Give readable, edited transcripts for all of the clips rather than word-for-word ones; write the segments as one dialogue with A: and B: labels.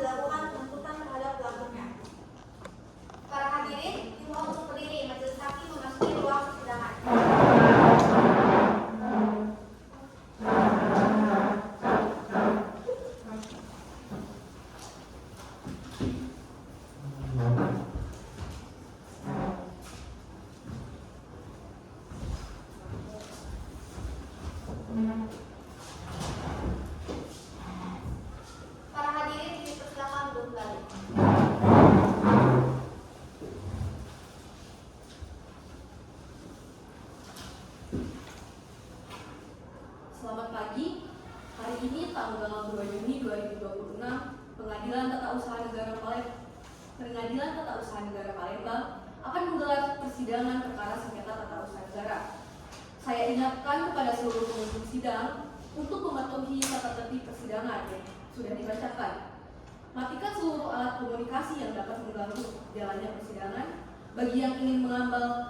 A: dilakukan penuntutan terhadap pelakunya. Para hadirin dimohon untuk berdiri. Majelis hakim memasuki ruang persidangan. Para hadirin dipersilakan untuk kembali.
B: Selamat pagi. Hari ini tanggal 2 Juni 2026, Pengadilan Tata Usaha Negara Palembang akan menggelar persidangan perkara sengketa tata usaha negara. Saya ingatkan kepada seluruh pengunjung sidang untuk mematuhi tata tertib persidangan yang sudah dibacakan. Matikan seluruh alat komunikasi yang dapat mengganggu jalannya persidangan. Bagi yang ingin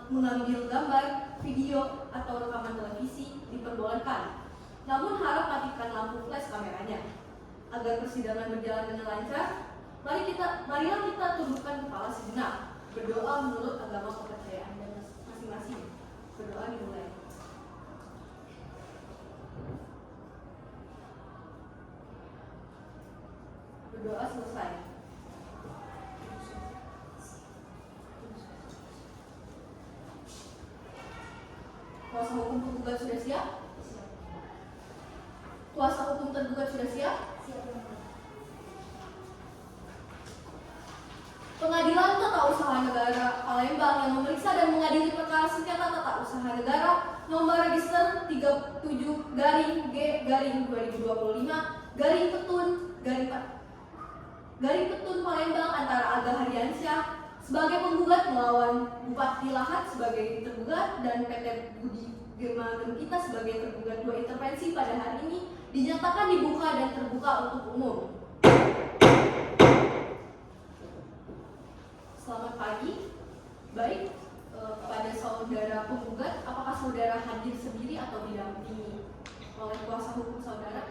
B: mengambil gambar, video, atau rekaman televisi diperbolehkan. Namun harap matikan lampu flash kameranya. Agar persidangan berjalan dengan lancar, marilah kita tundukkan kepala sejenak. Berdoa menurut agama kepercayaan masing-masing. Berdoa dimulai. Berdoa selesai. Kuasa hukum tergugat sudah siap? Kuasa hukum tergugat sudah siap? Pengadilan Tata Usaha Negara Palembang yang memeriksa dan mengadili perkara sengketa tata usaha negara nomor register 37-G-2025-Petun Palembang antara Aga Haryansyah sebagai penggugat melawan Bupati Lahat sebagai tergugat dan PT Budi Gema Gempita sebagai tergugat dua intervensi pada hari ini dinyatakan dibuka dan terbuka untuk umum. Selamat pagi. Baik, kepada saudara penggugat, apakah saudara hadir sendiri atau didampingi oleh kuasa hukum saudara?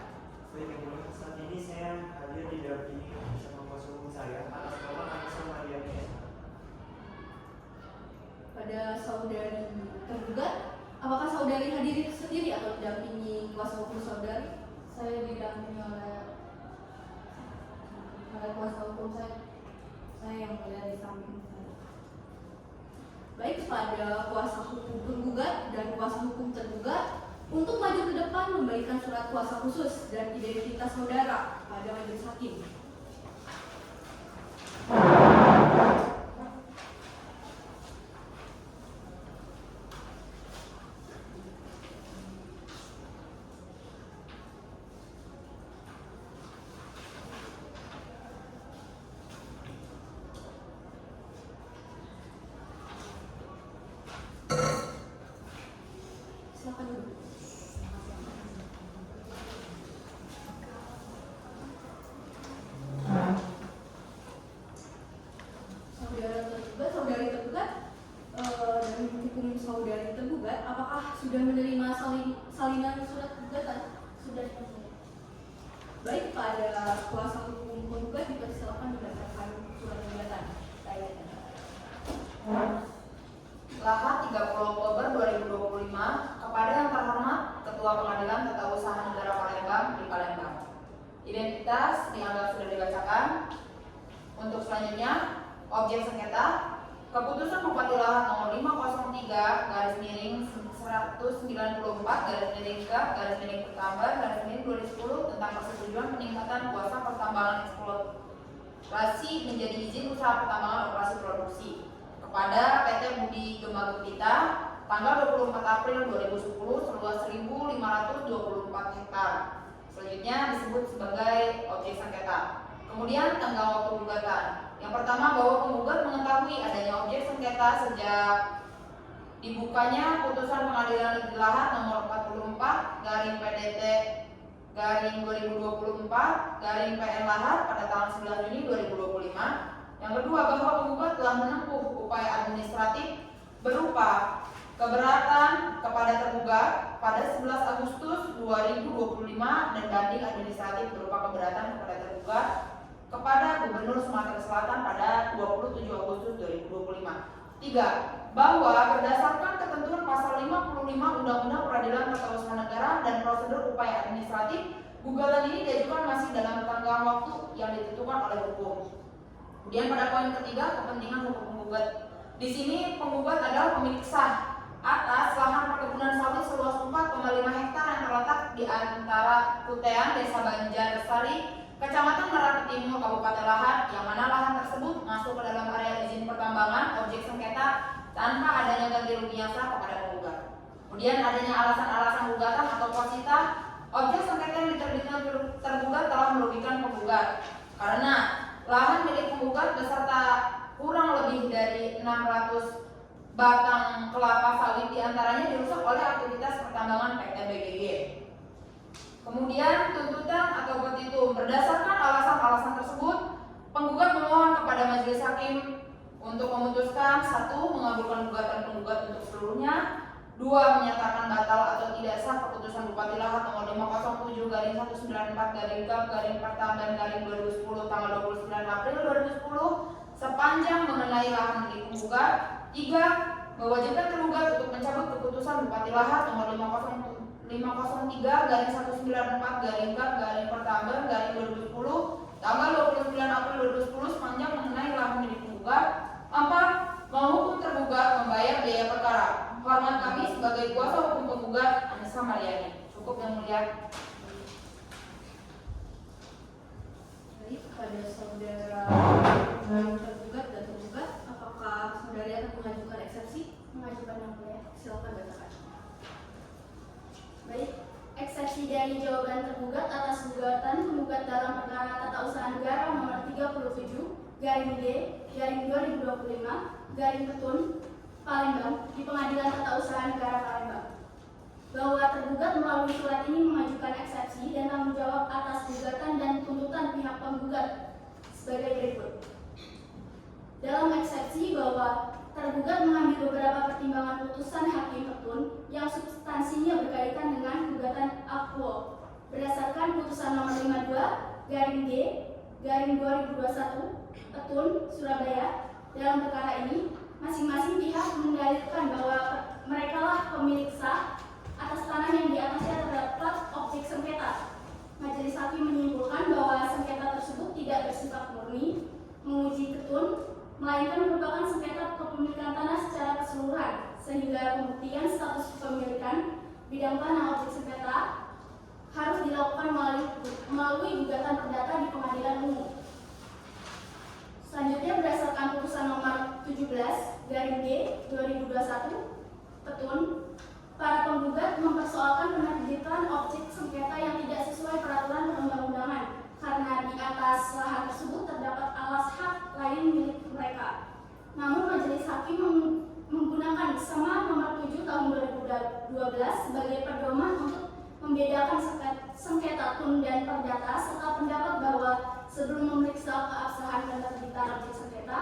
C: Baik, yang mulia, saat ini saya hadir didampingi bersama kuasa hukum saya atas nama Anissa Mariani.
B: Pada saudari tergugat, apakah saudari hadir sendiri atau didampingi kuasa hukum saudari?
D: Saya didampingi oleh kuasa hukum saya yang mulia di samping saya.
B: Baik, kepada kuasa hukum penggugat dan kuasa hukum tergugat untuk maju ke depan memberikan surat kuasa khusus dan identitas saudara pada majelis hakim. Silakan dulu. Saudari tergugat, dan hukum saudari tergugat, apakah sudah menerima salinan surat gugatan?
D: Sudah.
B: Baik, pada kuasa hukum penggugat dipersilakan membacakan surat gugatan.
E: Lahat 30 Oktober 2025 kepada yang terhormat Ketua Pengadilan Tata Usaha Negara Palembang di Palembang. Identitas dianggap sudah dibacakan. Untuk selanjutnya, objek sengketa keputusan Bupati Lahat nomor 503/94/2010 tentang persetujuan peningkatan kuasa pertambangan eksplorasi menjadi izin usaha pertambangan operasi produksi kepada PT Budi Gema Gempita tanggal 24 April 2010 seluas 1.524 hektar. Selanjutnya disebut sebagai objek sengketa. Kemudian tanggal waktu gugatan. Yang pertama, bahwa penggugat mengetahui adanya objek sengketa sejak dibukanya putusan Pengadilan Negeri Lahat nomor 44/2024/PN Lahat pada tanggal 9 Juni 2025. Yang kedua, bahwa penggugat telah menempuh upaya administratif berupa keberatan kepada tergugat pada 11 Agustus 2025 dan banding administratif berupa keberatan kepada tergugat kepada Gubernur Sumatera Selatan pada 27 Agustus 2025. 3. Bahwa berdasarkan ketentuan pasal 55 Undang-Undang Peradilan Tata Usaha Negara dan prosedur upaya administratif, gugatan ini diajukan masih dalam tenggang waktu yang ditentukan oleh hukum. Kemudian pada poin ketiga, kepentingan hukum penggugat. Di sini penggugat adalah pemilik sah atas lahan perkebunan sawit seluas 4,5 hektar yang terletak di antara Kutean, Desa Banjarsari, Kecamatan Merapi Timur, Kabupaten Lahat, yang mana lahan tersebut masuk ke dalam area izin pertambangan objek sengketa tanpa adanya ganti rugi yang sah kepada penggugat. Kemudian adanya alasan-alasan gugatan atau posita, objek sengketa yang diterbitkan tergugat telah merugikan penggugat karena lahan milik penggugat beserta kurang lebih dari 600 batang kelapa sawit diantaranya dirusak oleh aktivitas pertambangan PT BGG. Kemudian tuntutan atau petitum. Berdasarkan alasan-alasan tersebut, penggugat memohon kepada majelis hakim untuk memutuskan 1. Mengabulkan gugatan penggugat untuk seluruhnya, 2. Menyatakan batal atau tidak sah keputusan Bupati Lahat nomor 507/194/Pertamban/2010 tanggal 29 April 2010 sepanjang mengenai lahan milik penggugat. 3. Mewajibkan tergugat untuk mencabut keputusan Bupati Lahat nomor 503/194/Pertamban/2010 tanggal 29 April 2010 sepanjang mengenai lahan milik penggugat. 4. Menghukum tergugat membayar biaya perkara. Hormat kami sebagai kuasa hukum penggugat, Anissa Mariani. Cukup yang mulia.
B: Baik, pada saudara tergugat dan tergugat, apakah saudari akan mengajukan eksepsi?
A: Mengajukan yang mulia.
B: Silakan bacakan.
A: Baik, eksepsi dari jawaban tergugat atas gugatan penggugat dalam perkara tata usaha negara nomor 37/D/2025/Petun Palembang di Pengadilan Tata Usaha Negara Palembang, bahwa tergugat melalui surat ini mengajukan eksepsi dan tanggung jawab atas gugatan dan tuntutan pihak penggugat sebagai berikut. Dalam eksepsi bahwa tergugat mengambil beberapa pertimbangan putusan Hakim Petun yang substansinya berkaitan dengan gugatan Aquo berdasarkan putusan nomor 52/D/2021 Petun Surabaya. Dalam perkara ini, masing-masing pihak mendalilkan bahwa merekalah pemilik sah atas tanah yang di atasnya terdapat objek sengketa. Majelis hakim menyimpulkan bahwa sengketa tersebut tidak bersifat murni, menguji ketun, melainkan merupakan sengketa kepemilikan tanah secara keseluruhan, sehingga pembuktian status kepemilikan bidang tanah objek sengketa harus dilakukan melalui gugatan perdata di pengadilan umum. Selanjutnya, berdasarkan putusan nomor 17/D/2021 Petun, para penggugat mempersoalkan penerbitan objek sengketa yang tidak sesuai peraturan perundang-undangan karena di atas lahan tersebut terdapat alas hak lain milik mereka. Namun majelis hakim menggunakan SEMA nomor 7 tahun 2012 sebagai pedoman untuk membedakan sengketa tun dan perdata, serta pendapat bahwa sebelum memeriksa keabsahan penerbitan objek sengketa,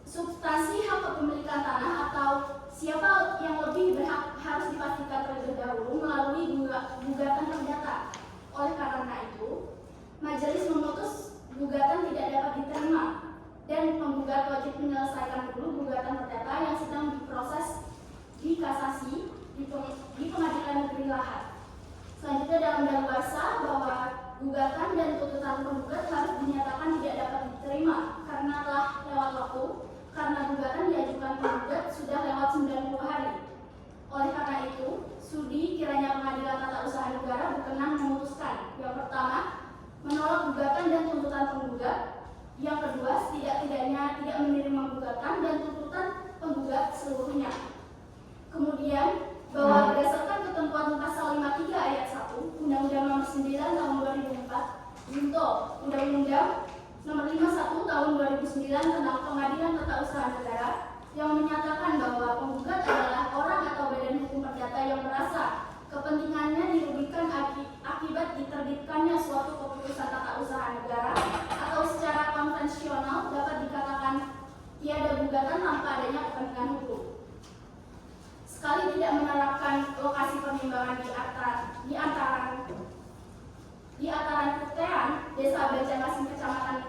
A: substansi hak kepemilikan tanah atau siapa yang lebih berhak harus dipastikan terlebih dahulu melalui gugatan perdata. Oleh karena itu, majelis memutus gugatan tidak dapat diterima dan penggugat wajib menyelesaikan dulu gugatan perdata yang sedang diproses di kasasi di Pengadilan Negeri Lahat. Selanjutnya, dalam daluarsa bahwa gugatan dan tuntutan penggugat harus dinyatakan tidak dapat diterima karena telah lewat waktu, karena gugatan diajukan penggugat sudah lewat 90 hari. Oleh karena itu, studi kiranya Pengadilan Tata Usaha Negara berkenan memutuskan: yang pertama, menolak gugatan dan tuntutan penggugat; yang kedua, setidak-tidaknya tidak menerima gugatan dan tuntutan penggugat seluruhnya. Kemudian, bahwa berdasarkan ketentuan pasal 53 ayat 1 Undang-Undang Nomor 9 Tahun 2004 junto Undang-Undang Nomor 51 Tahun 2009 tentang Pengadilan Tata Usaha Negara yang menyatakan bahwa penggugat adalah orang atau badan hukum perdata yang merasa kepentingannya dirugikan akibat diterbitkannya suatu keputusan tata usaha negara atau secara konvensional dapat dikatakan tiada gugatan tanpa adanya kepentingan hukum. Sekali tidak menerapkan lokasi pertimbangan di ataran Kutean, Desa Banjarmasin, Kecamatan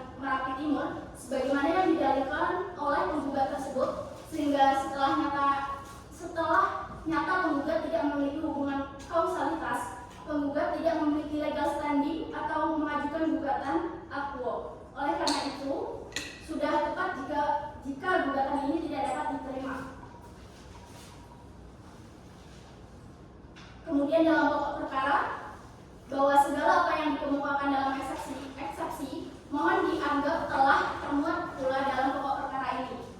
A: mohon dianggap telah termuat pula dalam pokok perkara ini.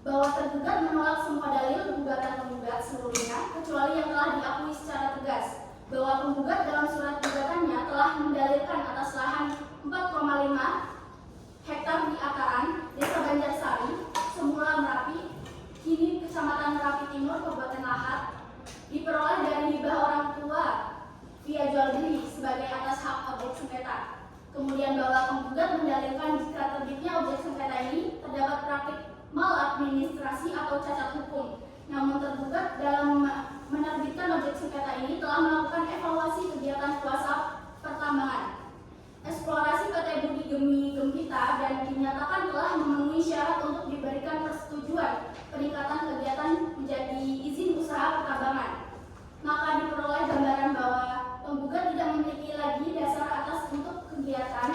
A: Bahwa tergugat menolak semua dalil gugatan penggugat seluruhnya kecuali yang telah diakui secara tegas bahwa penggugat dalam surat gugatannya telah mendalilkan atas lahan 4,5 hektar di Ataan, Desa Banjarsari, semula Merapi, kini Kecamatan Merapi Timur, Kabupaten Lahat, diperoleh dari hibah orang tua via jual beli sebagai atas hak objek sengketa. Kemudian bahwa penggugat mendalilkan jika terbitnya objek sengketa ini terdapat praktik maladministrasi atau cacat hukum. Namun tergugat dalam menerbitkan objek sengketa ini telah melakukan evaluasi kegiatan kuasa pertambangan, eksplorasi PT Budi Gemi Gempita, dan dinyatakan telah memenuhi syarat untuk diberikan persetujuan peningkatan kegiatan menjadi izin usaha pertambangan. Maka diperoleh gambaran bahwa penggugat tidak memiliki lagi dasar atas untuk kegiatan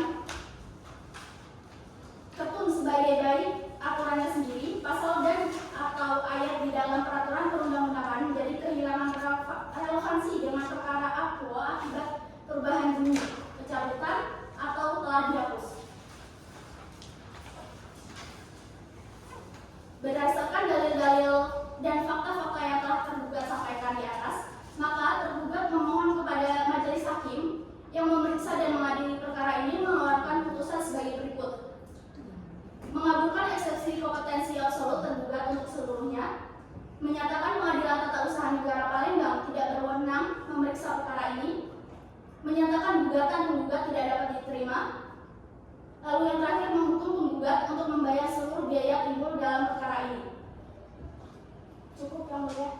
A: ketun sebagai baik aturannya sendiri, pasal dan atau ayat di dalam peraturan perundang-undangan menjadi kehilangan relevansi dengan perkara akwa akibat perubahan bunyi, pencabutan, atau telah dihapus. Berdasarkan dalil-dalil dan fakta-fakta yang telah tergugat sampaikan di atas, maka tergugat memohon kepada majelis hakim yang memeriksa dan mengadili perkara ini mengeluarkan putusan sebagai berikut: mengabulkan eksepsi kompetensi absolut tergugat untuk seluruhnya, menyatakan Pengadilan Tata Usaha Negara Palembang tidak berwenang memeriksa perkara ini, menyatakan gugatan penggugat tidak dapat diterima, lalu yang terakhir menghukum penggugat untuk membayar seluruh biaya timbul dalam perkara ini. Cukup yang mulia.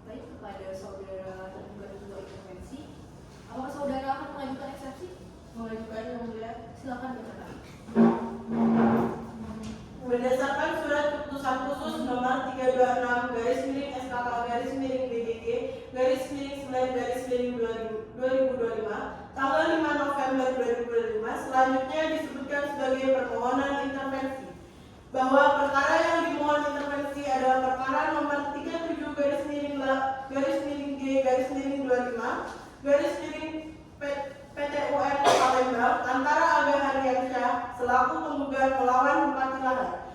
B: Baik, kepada saudara tergugat untuk intervensi, apakah saudara akan mengajukan eksepsi?
F: Mengajukan yang mulia.
B: Silakan berkenan.
F: Berdasarkan surat keputusan khusus nomor 326/BGK/9/2025 tanggal 5 November 2025 selanjutnya disebutkan sebagai permohonan intervensi bahwa perkara yang dimohon intervensi adalah perkara nomor 37-G/G25/PT UN antara Aga Haryansyah selaku penggugat melawan Bupati Lahat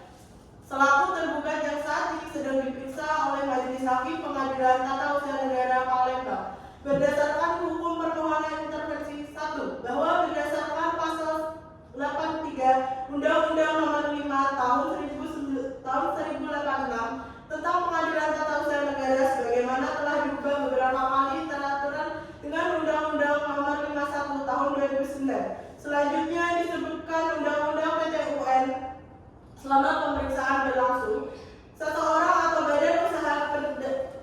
F: selaku tergugat yang saat ini sedang diperiksa oleh Majelis Hakim Pengadilan Tata Usaha Negara Palembang berdasarkan hukum permohonan intervensi 1 bahwa berdasarkan pasal 83 Undang-Undang Nomor 5 Tahun 1086 tentang Pengadilan Tata Usaha Negara sebagaimana telah diubah beberapa kali teraturan dengan Undang-Undang Nomor 51 Tahun 2009. Selanjutnya disebutkan Undang-Undang PT UN. Selama pemeriksaan berlangsung, seseorang atau badan usaha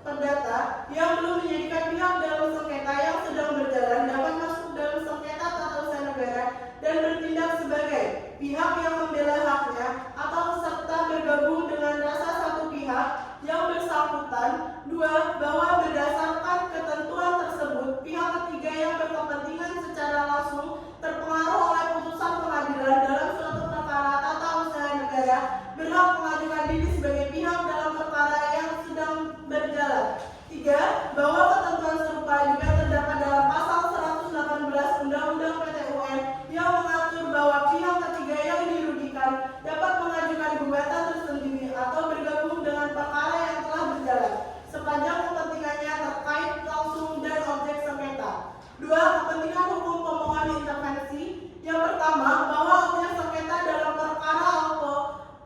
F: perdata yang belum menjadikan pihak dalam sengketa yang sedang berjalan dapat masuk dalam sengketa tata usaha negara dan bertindak sebagai pihak yang membela haknya atau serta bergabung dengan rasa satu pihak yang bersangkutan. 2. Bahwa berdasarkan ketentuan tersebut, pihak ketiga yang berkepentingan secara langsung terpengaruh oleh putusan pengadilan dalam suatu perkara tata usaha negara berhak mengajukan diri sebagai pihak dalam perkara yang sedang berjalan. 3. Bahwa ketentuan serupa juga terdapat dalam pasal 118 Undang-Undang PT UN yang mengatur bahwa pihak ketiga yang dirugikan dapat mengajukan gugatan tersendiri atau bergabung dengan perkara yang telah berjalan sepanjang kepentingannya terkait langsung dan objek sengketa. 2. Kepentingan hukum pemohon intervensi. Yang pertama, bahwa objek sengketa dalam perkara ALPO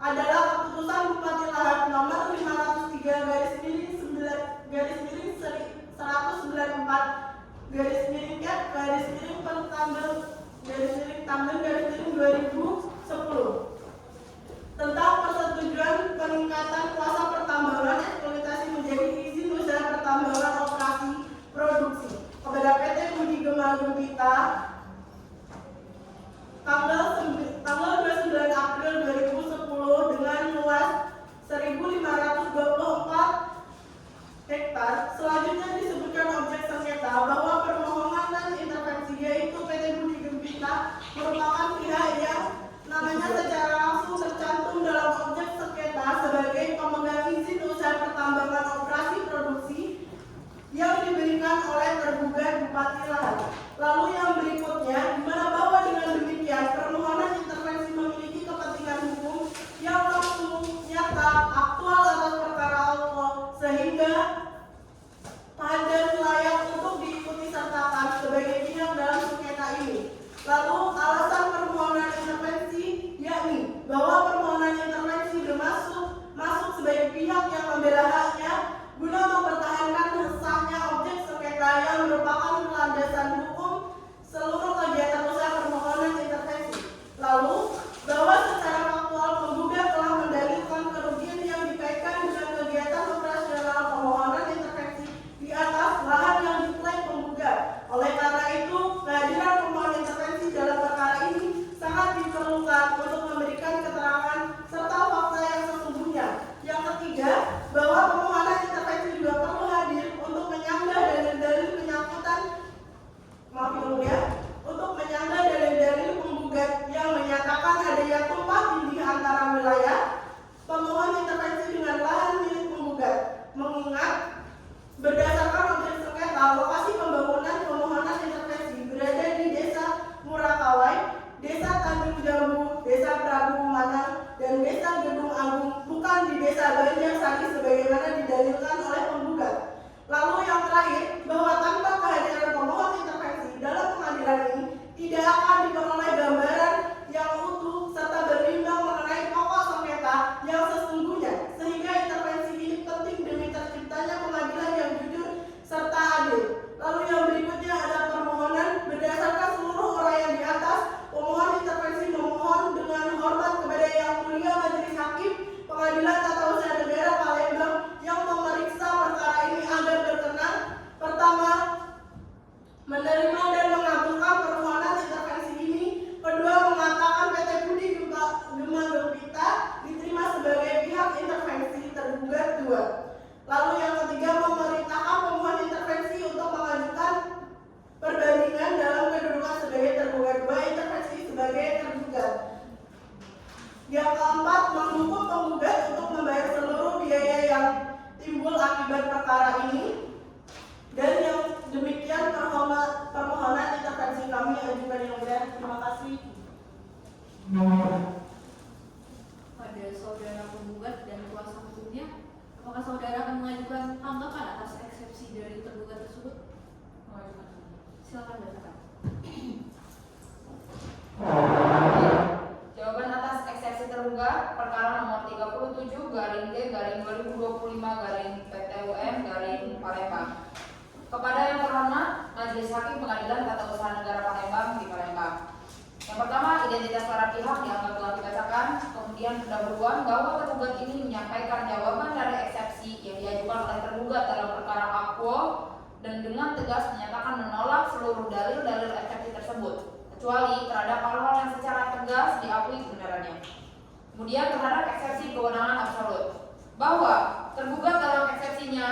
F: adalah keputusan Bupati Lahat nomor 503/2010 tentang persetujuan peningkatan kuasa pertambangan eksploitasi menjadi izin usaha pertambangan operasi produksi kepada PT Budi Gemi Gempita tanggal 29 April 2010 dengan luas 1.524 hektar. Selanjutnya disebutkan objek sengketa bahwa permohonan intervensi yaitu PT Budi Gempita merupakan pihak yang namanya secara langsung tercantum dalam objek sengketa sebagai pemegang izin usaha pertambangan operasi produksi yang diberikan oleh tergugat Bupati Lahat. Lalu yang berikutnya, di mana Yang keempat, mendukung penggugat untuk membayar seluruh biaya yang timbul akibat perkara ini. Dan yang demikian permohonan intervensi kami ajukan yang mulia. Terima kasih.
B: Pada saudara penggugat dan kuasa hukumnya, apakah saudara akan mengajukan tanggapan atas eksepsi dari tergugat tersebut? Silakan bacakan.
E: Jawaban atas eksepsi tergugat perkara nomor 37/G/2025/PTUM Palembang. Kepada yang terhormat Majelis Hakim Pengadilan Tata Usaha Negara Palembang di Palembang. Yang pertama, identitas para pihak dianggap telah dibacakan. Kemudian pendahuluan bahwa tergugat ini menyampaikan jawaban dari eksepsi yang diajukan oleh tergugat dalam perkara akwo dan dengan tegas menyatakan menolak seluruh dalil-dalil eksepsi tersebut, kecuali terhadap hal-hal yang secara tegas diakui kebenarannya. Kemudian terhadap eksepsi kewenangan absolut, bahwa tergugat dalam eksepsinya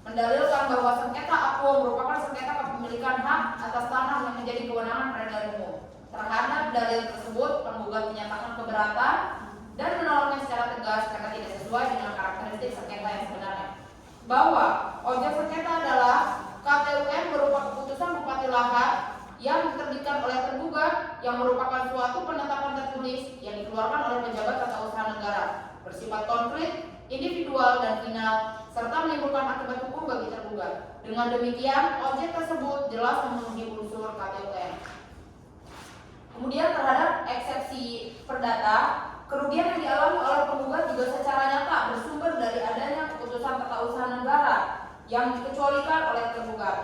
E: mendalilkan bahwa sengketa akwo merupakan sengketa kepemilikan hak atas tanah yang menjadi kewenangan peredaran umum. Terhadap dalil tersebut, penggugat menyatakan keberatan dan menolaknya secara tegas karena tidak sesuai dengan karakteristik sengketa yang sebenarnya. Bahwa objek sengketa adalah KTUM berupa keputusan Bupati Lahad yang diterbitkan oleh tergugat yang merupakan suatu penetapan tertulis yang dikeluarkan oleh pejabat tata usaha negara, bersifat konkret, individual dan final, serta menimbulkan akibat hukum bagi tergugat. Dengan demikian, objek tersebut jelas memenuhi unsur KTUM. Kemudian terhadap eksepsi perdata, kerugian yang dialami oleh penggugat juga secara nyata bersumber dari adanya keputusan tata usaha negara yang dikecualikan oleh tergugat.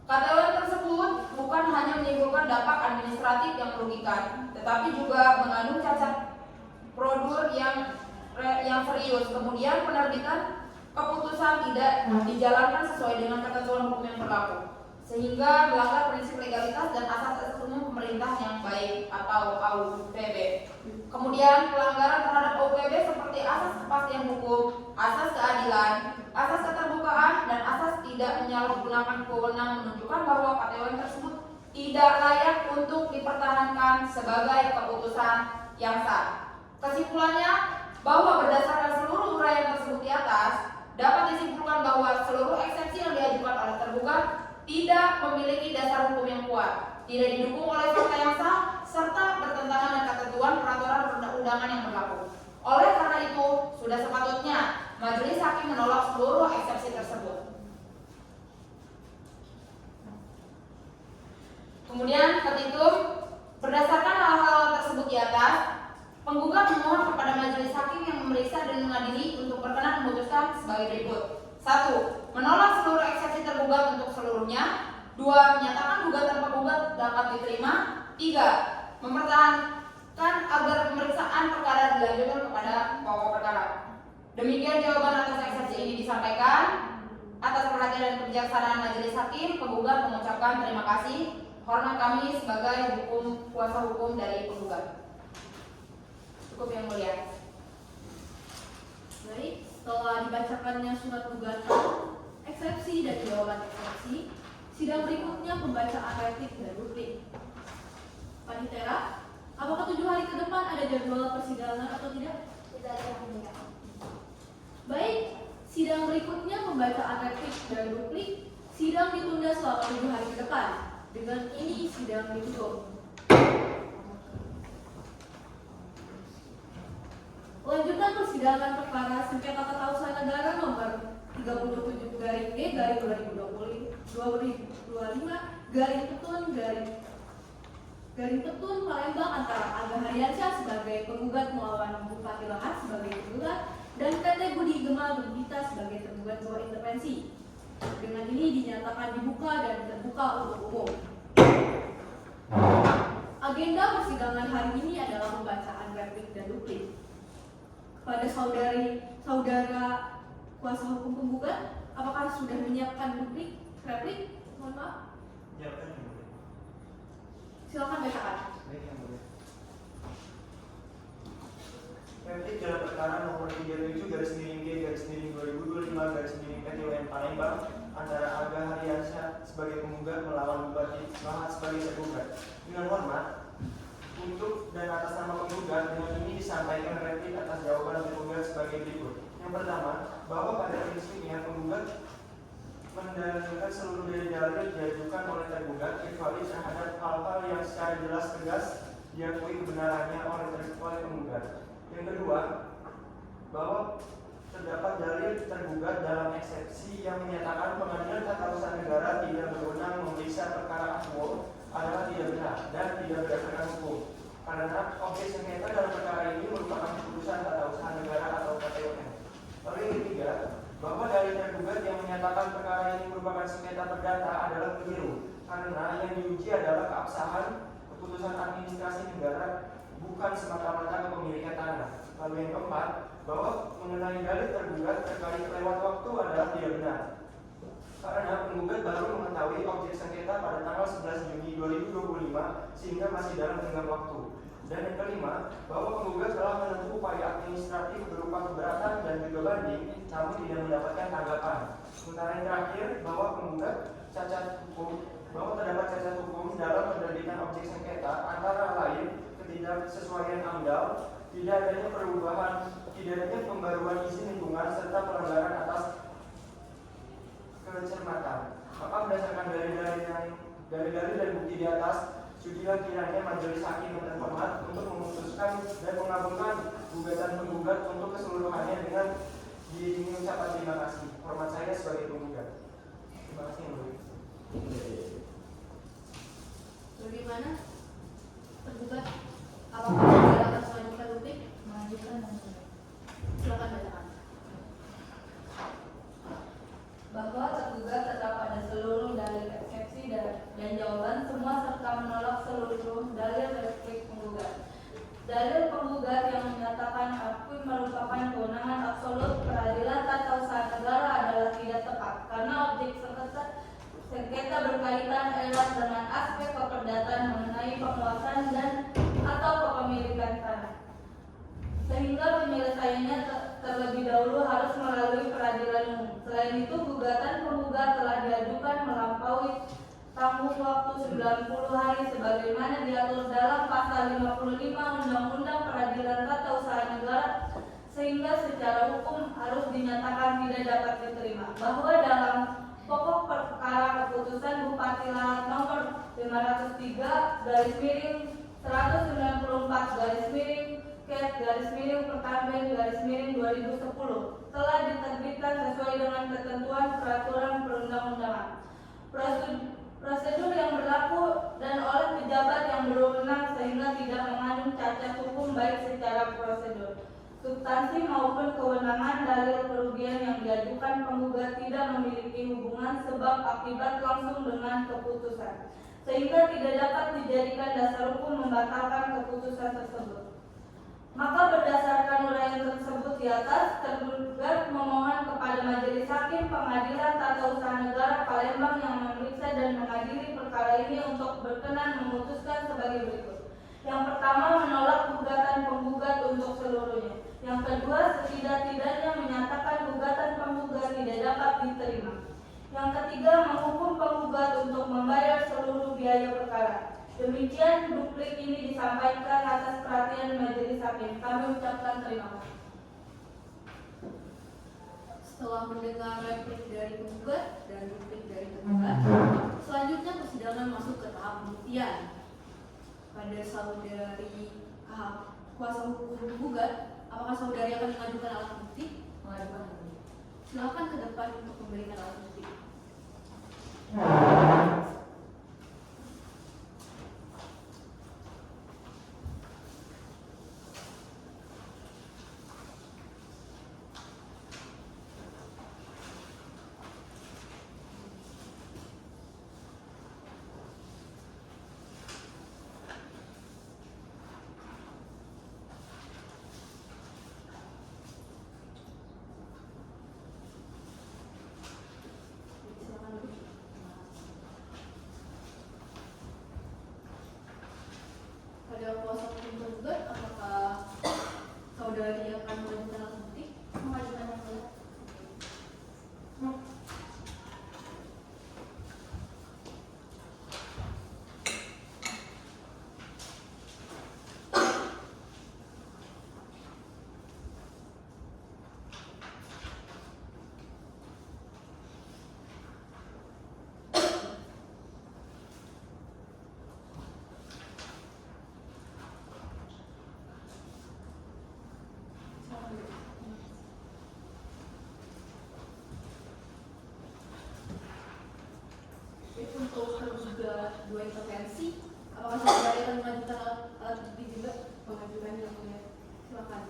E: KTUM tersebut bukan hanya menimbulkan dampak administratif yang merugikan, tetapi juga mengandung cacat prosedur yang serius. Kemudian penerbitan keputusan tidak dijalankan sesuai dengan ketentuan hukum yang berlaku, sehingga melanggar prinsip legalitas dan asas umum pemerintah yang baik atau AUPB. Kemudian pelanggaran terhadap AUPB seperti asas kepastian hukum, asas keadilan, asas keterbukaan, dan asas tidak menyalahgunakan wewenang menunjukkan bahwa KTUM tersebut tidak layak untuk dipertahankan sebagai keputusan yang sah. Kesimpulannya, bahwa berdasarkan seluruh uraian tersebut di atas, dapat disimpulkan bahwa seluruh eksepsi yang diajukan oleh tergugat tidak memiliki dasar hukum yang kuat, tidak didukung oleh fakta yang sah, serta bertentangan dengan ketentuan peraturan perundang-undangan yang berlaku. Oleh karena itu, sudah sepatutnya Majelis Hakim menolak seluruh eksepsi tersebut. Kemudian petitum, berdasarkan hal-hal tersebut di atas, penggugat memohon kepada Majelis Hakim yang memeriksa dan mengadili untuk berkenan memutuskan sebagai berikut. 1. Menolak seluruh eksepsi tergugat untuk seluruhnya. 2. Menyatakan gugatan penggugat dapat diterima. 3. Mempertahankan agar pemeriksaan perkara dilanjutkan kepada pokok perkara. Demikian jawaban atas eksepsi ini disampaikan. Atas perhatian dan kebijaksanaan Majelis Hakim, penggugat mengucapkan terima kasih. Hormat kami sebagai kuasa hukum dari penggugat. Cukup yang mulia.
B: Baik, setelah dibacakannya surat gugatan, eksepsi dan jawaban eksepsi, sidang berikutnya pembacaan replik dan duplik. Panitera, apakah 7 hari ke depan ada jadwal persidangan atau tidak?
A: Tidak ada yang mulia.
B: Baik, sidang berikutnya pembacaan replik dan duplik, sidang ditunda selama 7 hari ke depan. Dengan ini sidang ditutup. Lanjutan persidangan perkara sengketa tata usaha negara nomor 37/G/2025 Palembang antara Aga Haryansyah sebagai penggugat melawan Bupati Lahad sebagai tergugat dan PT Budi Gema Berdita sebagai tergugat bawah intervensi. Dengan ini dinyatakan dibuka dan terbuka untuk umum. Agenda persidangan hari ini adalah pembacaan replik dan duplik. Pada saudara kuasa hukum penggugat, apakah sudah menyiapkan duplik, replik? Mohon maaf.
C: Siapkan yang mulia.
B: Silakan bacakan.
C: Baik yang mulia. Replik dalam perkara nomor 37/G/2025/PTUM Palembang antara Aga Haryansyah sebagai penggugat melawan Bupati Lahad sebagai tergugat. Dengan hormat,
G: untuk dan atas nama penggugat. Dengan ini disampaikan replik atas jawaban penggugat sebagai berikut. Yang pertama, bahwa pada prinsipnya penggugat mendalilkan seluruh dalil diajukan oleh tergugat kecuali terhadap hal-hal yang secara jelas tegas diakui kebenarannya oleh penggugat. Yang kedua, bahwa terdapat dalil tergugat dalam eksepsi yang menyatakan pengadilan tata usaha negara tidak berwenang memeriksa perkara aktual adalah tidak benar dan tidak berdasarkan hukum. Karena objek sengketa dalam perkara ini merupakan keputusan tata usaha negara atau TTUN. Lalu yang ketiga, bahwa dalil tergugat yang menyatakan perkara ini merupakan sengketa perdata adalah keliru, karena yang diuji adalah keabsahan keputusan administrasi negara, bukan semata-mata kepemilikan tanah. Lalu yang keempat, bahwa mengenai dalil tergugat terkait lewat waktu adalah tidak benar, karena penggugat baru mengetahui objek sengketa pada tanggal 11 Juni 2025 sehingga masih dalam tenggang waktu. Dan yang kelima, bahwa penggugat telah menempuh upaya administratif berupa keberatan dan juga banding, namun tidak mendapatkan tanggapan. Sementara yang terakhir, bahwa penggugat terdapat cacat hukum dalam penerbitan objek sengketa, antara lain ketidaksesuaian AMDAL, tidak adanya perubahan, tidak adanya pembaruan izin lingkungan serta pelanggaran atas kecermatan. Maka berdasarkan dalil-dalil dan bukti di atas, sudilah kiranya majelis hakim yang terhormat untuk memutuskan dan mengabulkan gugatan penggugat untuk keseluruhannya dengan diiringi ucapan terima kasih. Hormat saya sebagai penggugat. Terima kasih yang mulia.
B: Bagaimana? Tergugat? Apakah saudara akan melanjutkan rubrik?
D: Melanjutkan dan mulia.
B: Silakan bacakan.
D: Bahwa tergugat tetap pada seluruh dalil eksepsi dan jawaban semua serta menolak seluruh dalil replik penggugat. Dalil penggugat yang menyatakan akui merupakan kewenangan absolut peradilan tata usaha negara adalah tidak tepat karena objek sengketa berkaitan erat dengan aspek keperdataan mengenai penguasaan dan atau kepemilikan tanah, sehingga penyelesaiannya terlebih dahulu harus melalui peradilan umum. Selain itu, gugatan penggugat telah diajukan melampaui tanggung waktu 90 hari sebagaimana diatur dalam pasal 55 Undang-Undang Peradilan Tata Usaha Negara, sehingga secara hukum harus dinyatakan tidak dapat diterima. Bahwa dalam pokok perkara keputusan Bupati Lahat nomor 503/190/Ket/Pertamben/2010 telah diterbitkan sesuai dengan ketentuan peraturan perundang-undangan. Prosedur yang berlaku dan oleh pejabat yang berwenang sehingga tidak mengandung cacat hukum baik secara prosedur, substansi maupun kewenangan. Dalil kerugian yang diajukan penggugat tidak memiliki hubungan sebab akibat langsung dengan keputusan, sehingga tidak dapat dijadikan dasar hukum membatalkan keputusan tersebut. Maka berdasarkan uraian tersebut di atas, tergugat memohon kepada Majelis Hakim Pengadilan Tata Usaha Negara Palembang yang memeriksa dan mengadili perkara ini untuk berkenan memutuskan sebagai berikut. Yang pertama, menolak gugatan penggugat untuk seluruhnya. Yang kedua, setidak-tidaknya menyatakan gugatan penggugat tidak dapat diterima. Yang ketiga, menghukum penggugat untuk membayar seluruh biaya perkara. Demikian duplik ini disampaikan atas perhatian Majelis Hakim. Kami ucapkan terima kasih.
B: Setelah mendengar replik dari penggugat dan duplik dari tergugat, selanjutnya persidangan masuk ke tahap pembuktian. Pada saudari kuasa hukum penggugat, apakah saudari akan mengajukan alat bukti?
D: Mengajukan.
B: Silakan ke depan untuk memberikan alat bukti. Silakan duduk. Pada kuasa hukum penggugat, apakah saudari akan mengajukan alat bukti?
A: Mengajukan yang mulia.
B: intervensi. Apakah saudara akan mengajukan alat bukti juga? Mengajukan yang mulia. Silakan.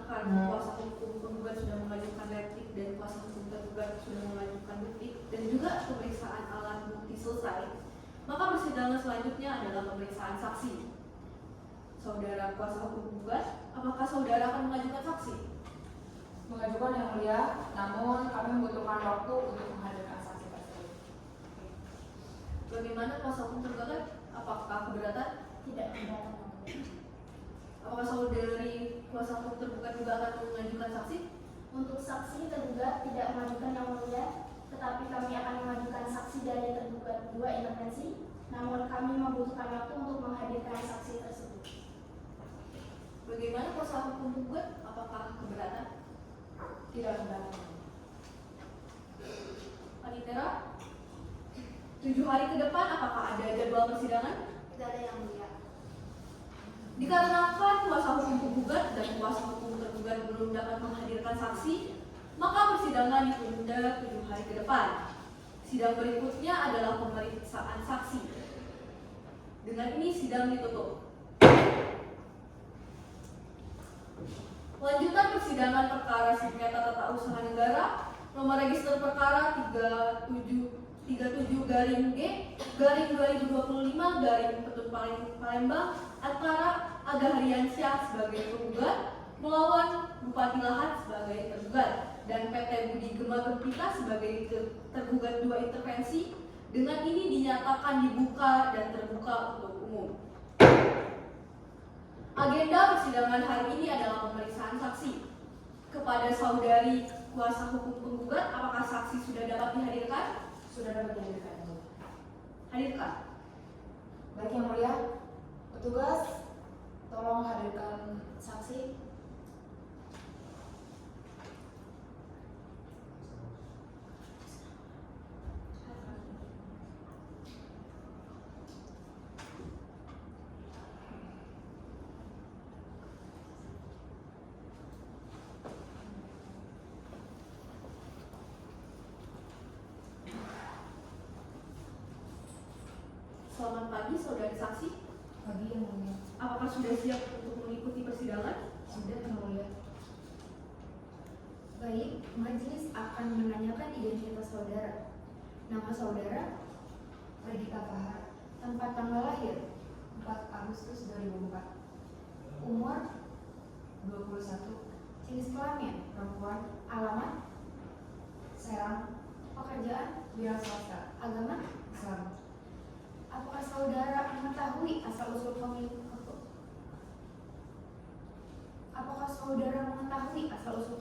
B: Karena kuasa hukum penggugat sudah mengajukan replik dan kuasa hukum tergugat sudah mengajukan replik dan juga pemeriksaan alat bukti selesai, maka persidangan selanjutnya adalah pemeriksaan saksi. Saudara kuasa hukum penggugat, apakah saudara akan mengajukan saksi?
E: Mengajukan yang mulia, namun kami membutuhkan waktu untuk menghadirkan saksi tersebut.
B: Bagaimana kuasa hukum tergugat? Apakah keberatan?
A: Tidak keberatan.
B: Apakah saudari kuasa hukum tergugat juga akan mengajukan saksi?
A: Untuk saksi tergugat tidak mengajukan yang mulia, tetapi kami akan mengajukan saksi dari tergugat 2 intervensi, namun kami membutuhkan waktu untuk menghadirkan saksi tersebut.
B: Bagaimana kuasa hukum penggugat? Apakah keberatan?
E: Tidak keberatan.
B: Panitera, 7 hari ke depan apakah ada jadwal persidangan?
A: Tidak ada yang mulia.
B: Dikarenakan kuasa hukum penggugat dan kuasa hukum tergugat belum dapat menghadirkan saksi, maka persidangan ditunda 7 hari ke depan. Sidang berikutnya adalah pemeriksaan saksi. Dengan ini sidang ditutup. Lanjutan persidangan perkara sengketa tata usaha negara nomor register perkara 37-G/2025 Palembang antara Aga Hariansyah sebagai penggugat melawan Bupati Lahat sebagai tergugat dan PT Budi Gema Gempita sebagai tergugat 2 intervensi. Dengan ini dinyatakan dibuka dan terbuka untuk umum. Agenda persidangan hari ini adalah pemeriksaan saksi. Kepada saudari kuasa hukum penggugat, apakah saksi sudah dapat dihadirkan?
E: Sudah dapat dihadirkan.
B: Hadirkan.
E: Baik yang mulia, petugas tolong hadirkan saksi.
B: Selamat pagi saudari saksi.
E: Pagi yang mulia.
B: Apakah sudah siap untuk mengikuti persidangan?
E: Sudah yang mulia.
H: Baik, majelis akan menanyakan identitas saudara. Nama saudara?
E: Perdita Fahar,
H: Tempat tanggal lahir?
E: 4 Agustus 2004.
H: Umur?
E: 21.
H: Jenis kelamin?
E: Perempuan,
H: Alamat?
E: Serang,
H: Pekerjaan?
E: wira swasta,
H: Agama?
E: Islam.
H: Apakah saudara mengetahui asal-usul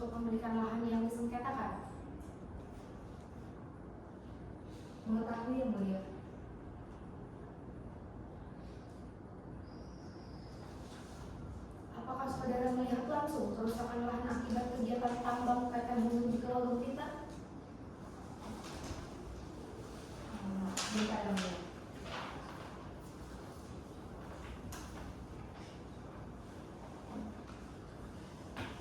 H: kepemilikan lahan yang disengketakan?
E: Mengetahui yang mulia.
H: Apakah saudara melihat langsung kerusakan lahan akibat kegiatan tambang PT Budi Gema Gempita?
E: Bentar yang mulia.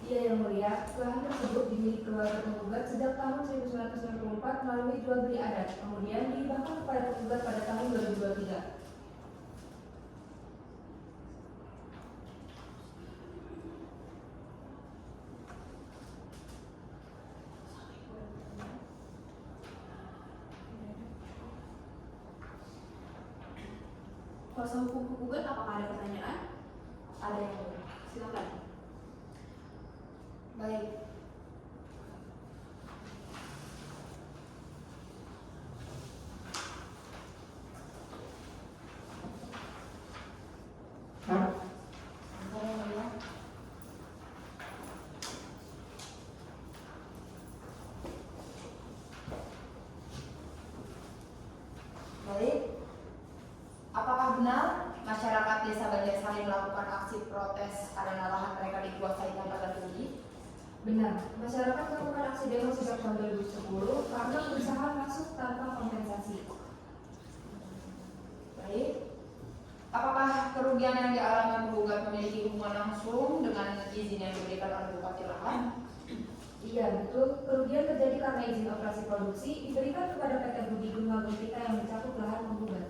E: Iya yang mulia, lahan tersebut dimiliki keluarga penggugat sejak tahun 1994 melalui jual beli adat, kemudian dihibahkan kepada penggugat pada tahun 2023.
B: Kuasa hukum penggugat, apakah ada pertanyaan?
E: Ada yang mulia.
B: Silakan.
E: Baik. benar masyarakat desa Banjarsari melakukan aksi protes karena lahan mereka dikuasai tanpa teruji?
H: Benar, masyarakat melakukan aksi demo sejak tahun 2010 karena berusaha masuk tanpa kompensasi.
E: Baik. Apakah kerugian yang dialami penggugat memiliki hubungan langsung dengan izin yang diberikan oleh bupati lahan?
H: Iya, betul. Kerugian terjadi karena izin operasi produksi diberikan kepada PT Budi Gema Gempita yang mencakup lahan penggugat.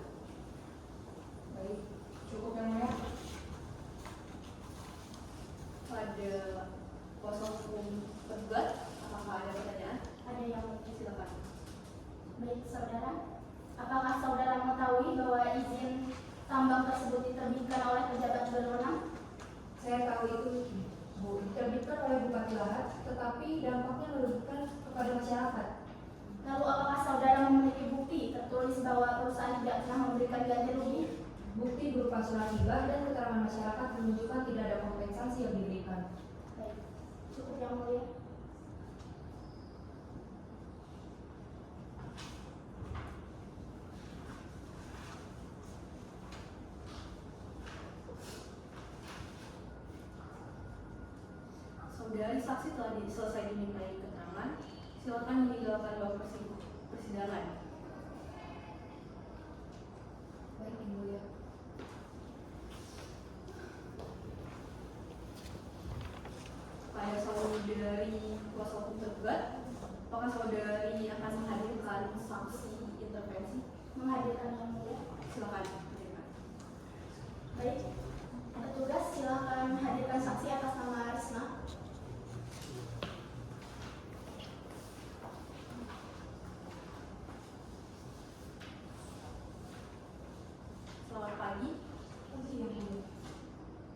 E: Baik, cukup yang mulia.
B: Pada kuasa hukum tergugat, apakah ada pertanyaan?
A: Ada yang
B: Silakan.
A: baik saudara. Apakah saudara mengetahui bahwa izin tambang tersebut diterbitkan oleh pejabat berwenang?
H: Saya tahu itu diterbitkan oleh Bupati Lahat, tetapi dampaknya merugikan kepada masyarakat.
A: Lalu apakah saudara memiliki bukti tertulis bahwa perusahaan tidak pernah memberikan ganti rugi?
H: Bukti berupa surat hibah dan keterangan masyarakat menunjukkan tidak ada kompensasi yang diberikan.
A: Baik, cukup yang mulia.
B: Saudari saksi telah selesai dimintai keterangan. Silakan meninggalkan ruang persidangan.
H: Baik, Yang Mulia.
B: Pada saudari kuasa hukum tergugat, apakah saudari akan menghadirkan saksi intervensi?
A: Menghadirkan yang mulia.
B: Silakan hadirkan.
A: Baik, petugas silakan hadirkan saksi atas nama Arisma.
B: Selamat pagi.
H: Yang Mulia.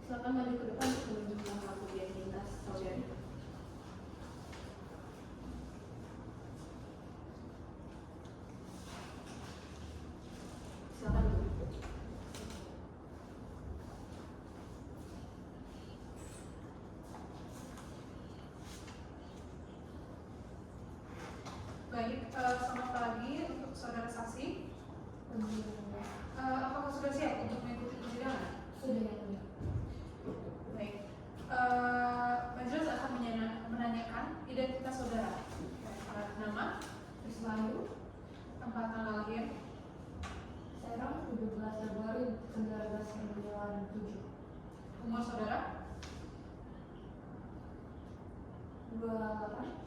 B: Silakan maju ke depan untuk menunjukkan kartu identitas saudari. Silakan duduk.
I: Baik, selamat pagi untuk saudara saksi. Apakah sudah siap untuk mengikuti persidangan?
H: Sudah, Yang Mulia.
I: Baik, majelis akan menanyakan identitas saudara. Nama,
H: Rismayu,
I: tempat tanggal lahir,
H: Serang, 17 Februari 1997.
I: umur saudara,
H: 28.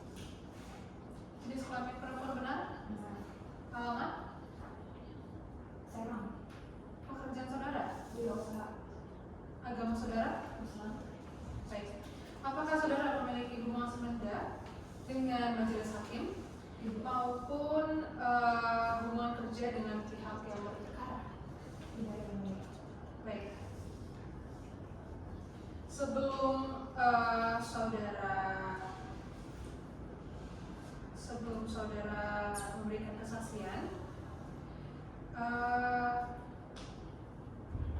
I: jenis kelamin perempuan benar, alamat,
H: Serang,
I: pekerjaan saudara,
H: wirausaha,
I: agama saudara.
H: Islam.
I: Baik, apakah saudara memiliki hubungan semenda dengan majelis hakim maupun hubungan kerja dengan pihak yang berperkara?
H: Tidak, Yang Mulia.
I: Baik. Sebelum saudara memberikan kesaksian,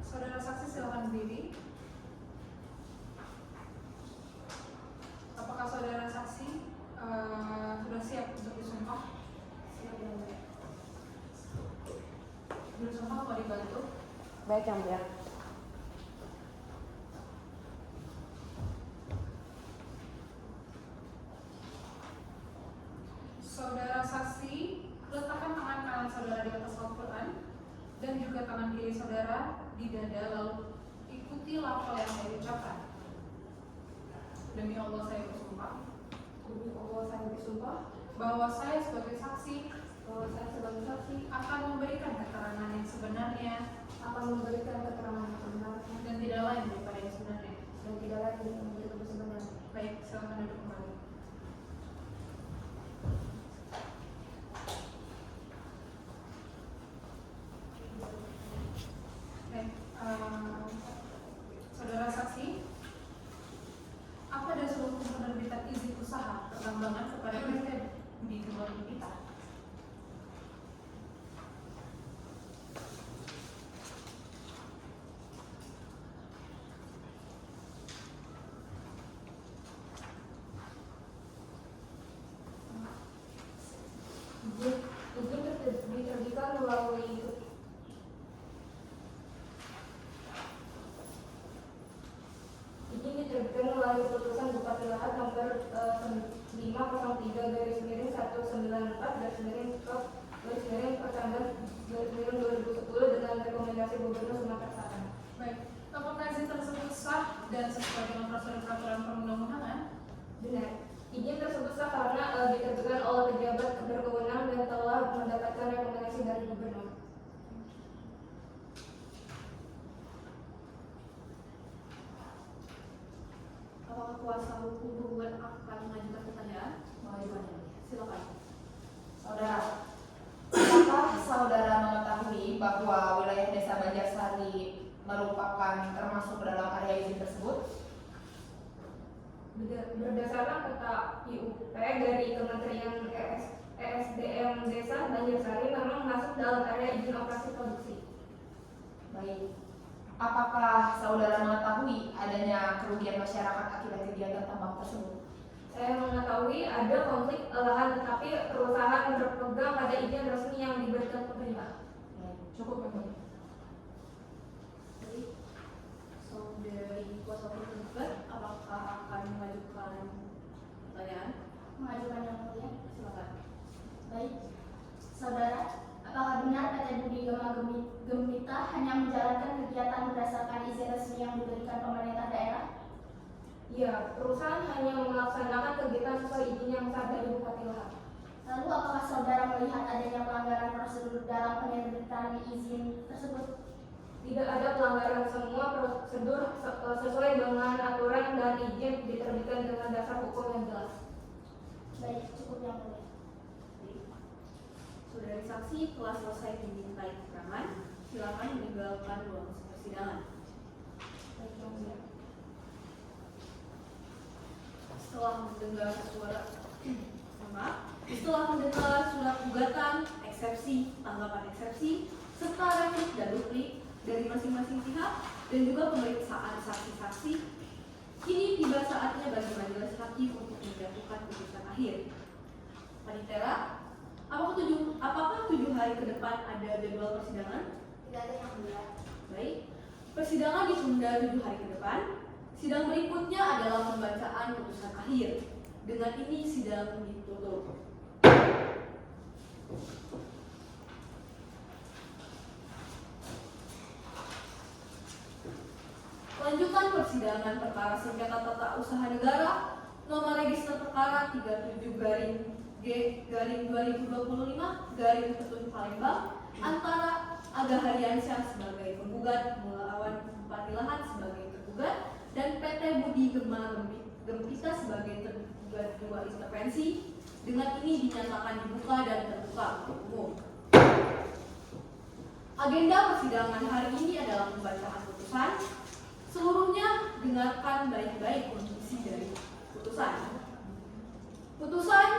I: saudara saksi silakan berdiri. Apakah saudara saksi sudah siap untuk disumpah?
H: Siap, Yang Mulia.
I: Disumpah mau dibantu?
F: Baik, Yang Mulia.
I: Saudara saksi, letakkan tangan kanan saudara di atas Al-Quran dan juga tangan kiri saudara di dada, lalu ikuti lafal yang saya ucapkan. Demi Allah saya bersumpah
H: Demi Allah saya bersumpah
I: bahwa saya sebagai saksi
H: bahwa saya sebagai saksi
I: akan memberikan keterangan yang sebenarnya
H: akan memberikan keterangan yang benar
I: dan tidak lain daripada yang sebenarnya.
H: dan tidak lain dari yang begitu sebenarnya.
I: Baik, silakan duduk kembali. Baik, saudara saksi, apa dasar hukum penerbitan izin usaha pertambangan kepada PT Budi Gema Gempita?
B: kuasa hukum penggugat akan mengajukan pertanyaan?
E: Mengajukan.
B: Silakan.
E: Saudara, apakah saudara mengetahui bahwa wilayah Desa Banjarsari merupakan termasuk dalam area izin tersebut?
H: Berdasarkan peta IUP dari Kementerian ESDM Desa Banjarsari memang masuk dalam area izin operasi produksi.
E: Baik. Apakah saudara mengetahui adanya kerugian masyarakat akibat kegiatan tambang tersebut?
H: Saya mengetahui ada konflik lahan tetapi perusahaan berpegang pada izin resmi yang diberikan pemerintah.
E: Cukup memang.
B: Baik. Dari kuasa hukum penggugat, apakah akan mengajukan pertanyaan?
A: Mengajukan yang mulia.
B: Silakan.
A: Baik, saudara, apakah benar PT Budi Gembita hanya menjalankan kegiatan berdasarkan izin resmi yang diberikan pemerintah daerah?
H: Ya, perusahaan hanya melaksanakan kegiatan sesuai izin yang sah dari Bupati Lahat.
A: Lalu apakah saudara melihat adanya pelanggaran prosedur dalam penerbitan izin tersebut?
H: Tidak ada pelanggaran, semua prosedur sesuai dengan aturan dan izin diterbitkan dengan dasar hukum yang jelas.
A: Baik, cukup yang mulia.
B: Saudari saksi telah selesai dimintai keterangan, silakan meninggalkan ruang persidangan.
A: Baik, yang mulia.
B: Setelah mendengar surat gugatan, eksepsi, tanggapan eksepsi, serta replik dan duplik dari masing-masing pihak dan juga pemeriksaan saksi-saksi, kini tiba saatnya bagi majelis hakim untuk menjatuhkan putusan akhir. Panitera, apakah 7 hari ke depan ada jadwal persidangan?
A: Tidak ada yang mulia.
B: Baik, persidangan ditunda 7 hari ke depan. Sidang berikutnya adalah pembacaan putusan akhir. Dengan ini sidang ditutup. Lanjutan persidangan perkara sengketa tata usaha negara nomor register perkara 37-G-2025 Palembang antara Aga Haryansyah sebagai penggugat melawan Bupati Lahat sebagai tergugat dan PT Budi Gembita sebagai tergugat dua intervensi. Dengan ini dinyatakan dibuka dan terbuka untuk umum. Agenda persidangan hari ini adalah pembacaan putusan. Seluruhnya dengarkan baik-baik kondisi dari putusan. Putusan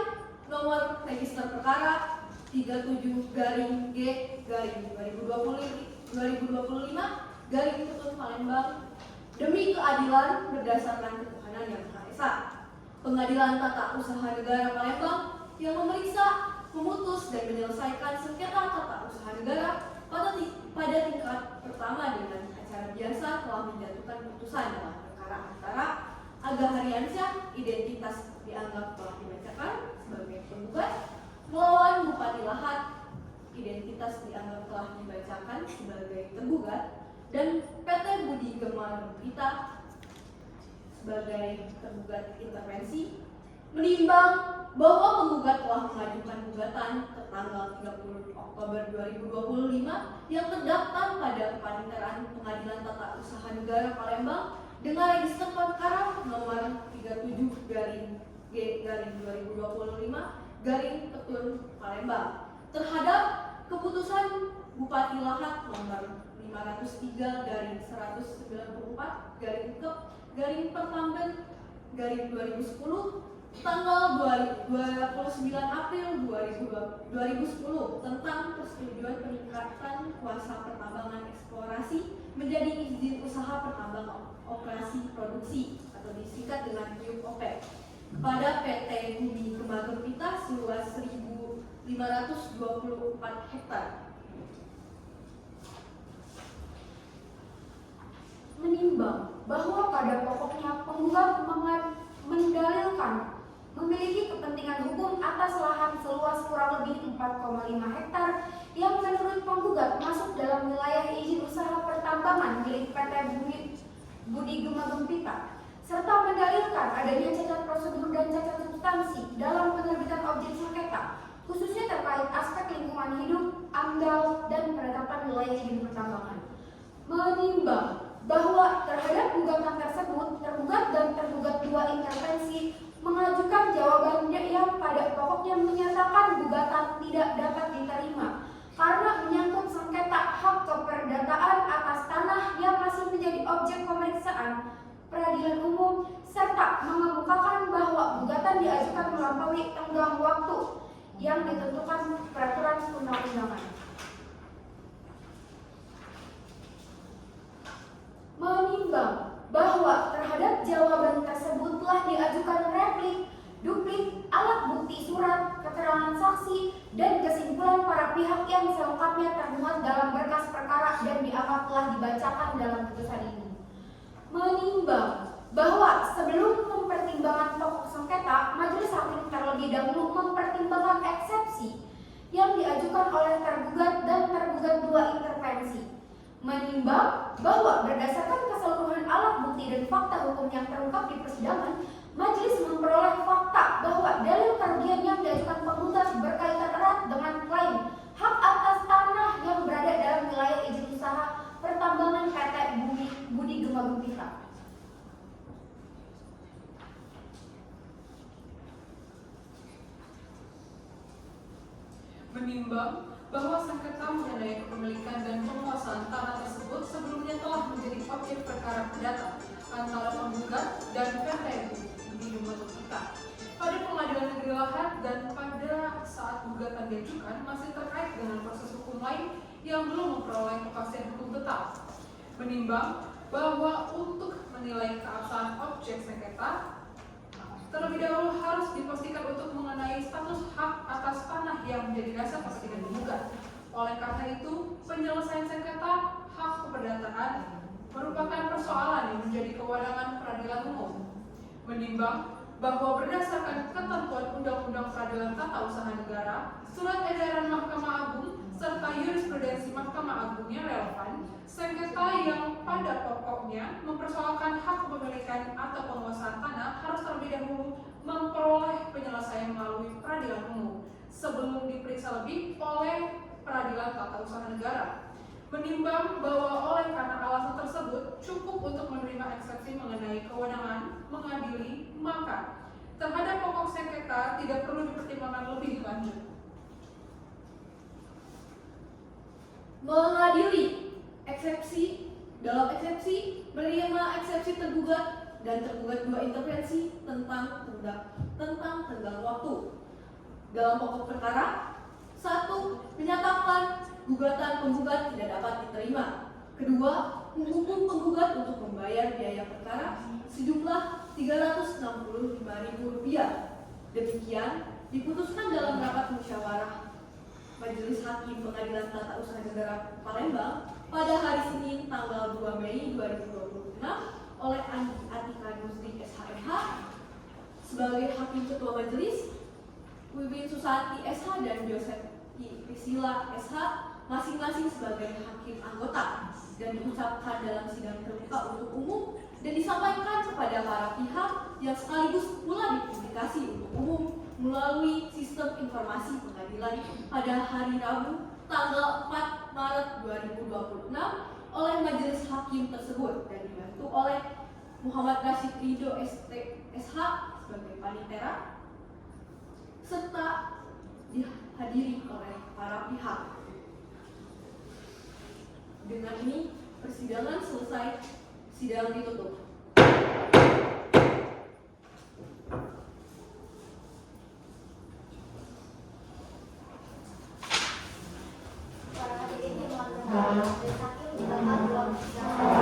B: nomor register perkara 37-G-2025 Palembang demi keadilan berdasarkan ketuhanan yang Maha Esa. Pengadilan Tata Usaha Negara Palembang yang memeriksa, memutus dan menyelesaikan sengketa tata usaha negara pada tingkat pertama dengan acara biasa telah menjatuhkan putusan dalam perkara antara Aga Haryansyah, identitas dianggap telah dibacakan sebagai penggugat, melawan Bupati Lahat, identitas dianggap telah dibacakan sebagai tergugat, dan PT Budi Gembita sebagai tergugat intervensi, menimbang bahwa penggugat telah mengajukan gugatan tertanggal 30 Oktober 2025 yang terdaftar pada Kepaniteraan Pengadilan Tata Usaha Negara Palembang dengan register perkara nomor 37-G-2025 Palembang terhadap keputusan Bupati Lahat nomor 503/194/Pertamben/2010 tanggal 29 April 2010 tentang persetujuan peningkatan kuasa pertambangan eksplorasi menjadi izin usaha pertambangan operasi produksi atau disingkat dengan IUP kepada PT Budi Gembita seluas 1.524 hektar.
H: Menimbang bahwa pada pokoknya penggugat mendalilkan memiliki kepentingan hukum atas lahan seluas kurang lebih 4,5 hektar yang menurut penggugat masuk dalam wilayah izin usaha pertambangan milik PT Budi Gembita, serta mendalilkan adanya cacat prosedur dan cacat substansi dalam penerbitan objek sengketa, khususnya terkait aspek lingkungan hidup, AMDAL, dan penetapan wilayah izin pertambangan. Menimbang bahwa terhadap gugatan tersebut, tergugat dan tergugat dua intervensi mengajukan jawabannya yang pada pokoknya menyatakan gugatan tidak dapat diterima karena menyangkut sengketa hak keperdataan atas tanah yang masih menjadi objek pemeriksaan peradilan umum, serta mengemukakan bahwa gugatan diajukan melampaui tenggang waktu yang ditentukan peraturan perundang-undangan. Menimbang bahwa terhadap jawaban tersebut telah diajukan replik, duplik, alat bukti surat, keterangan saksi, dan kesimpulan para pihak yang selengkapnya termuat dalam berkas perkara dan dianggap telah dibacakan dalam putusan ini. Menimbang bahwa sebelum mempertimbangkan pokok sengketa, majelis hakim terlebih dahulu mempertimbangkan eksepsi yang diajukan oleh tergugat dan tergugat dua intervensi. Menimbang bahwa berdasarkan keseluruhan alat bukti dan fakta hukum yang terungkap di persidangan, majelis memperoleh fakta bahwa dalil kerugian yang diajukan penggugat berkaitan erat dengan klaim hak atas tanah yang berada dalam wilayah izin usaha pertambangan PT Budi Gemagung Pita.
I: Menimbang bahwa sengketa mengenai kepemilikan dan penguasaan tanah tersebut sebelumnya telah menjadi objek perkara perdata antara penggugat dan PT Budi Gemagung Pita pada Pengadilan Negeri Lahat, dan pada saat gugatan diajukan masih terkait dengan proses hukum lain yang belum memperoleh kepastian hukum tetap. Menimbang bahwa untuk menilai keabsahan objek sengketa terlebih dahulu harus dipastikan untuk mengenai status hak atas tanah yang menjadi dasar persidangan penggugat. Oleh karena itu, penyelesaian sengketa hak keperdataan merupakan persoalan yang menjadi kewenangan peradilan umum. Menimbang bahwa berdasarkan ketentuan Undang-Undang Peradilan Tata Usaha Negara, Surat Edaran Mahkamah Agung, serta jurisprudensi Mahkamah Agung yang relevan, sengketa yang pada pokoknya mempersoalkan hak kepemilikan atau penguasaan tanah harus terlebih dahulu memperoleh penyelesaian melalui peradilan umum sebelum diperiksa lebih oleh Peradilan Tata Usaha Negara. Menimbang bahwa oleh karena alasan tersebut cukup untuk menerima eksepsi mengenai kewenangan mengadili, maka terhadap pokok sengketa tidak perlu dipertimbangkan lebih lanjut.
B: Mengadili eksepsi. Dalam eksepsi menerima eksepsi tergugat dan tergugat dua intervensi tentang tenggang waktu. Dalam pokok perkara, 1. Menyatakan gugatan penggugat tidak dapat diterima. 2. Menghukum penggugat untuk membayar biaya perkara sejumlah Rp365.000. Demikian diputuskan dalam rapat musyawarah Majelis Hakim Pengadilan Tata Usaha Negara Palembang pada hari Senin tanggal 2 Mei 2026 oleh Andi Atika Nusri SHMH sebagai Hakim Ketua Majelis, Wiwin Susanti SH dan Joseph Priscilla SH masing-masing sebagai hakim anggota, dan diucapkan dalam sidang terbuka untuk umum dan disampaikan kepada para pihak yang sekaligus pula dipublikasi untuk umum melalui sistem informasi pengadilan pada hari Rabu tanggal 4 Maret 2026 oleh majelis hakim tersebut dan dibantu oleh Muhammad Rashid Ridho SH sebagai panitera serta dihadiri oleh para pihak. Dengan ini persidangan selesai, sidang ditutup.
A: Para hadirin yang mohon berkenan, majelis hakim di tempat ruang sidang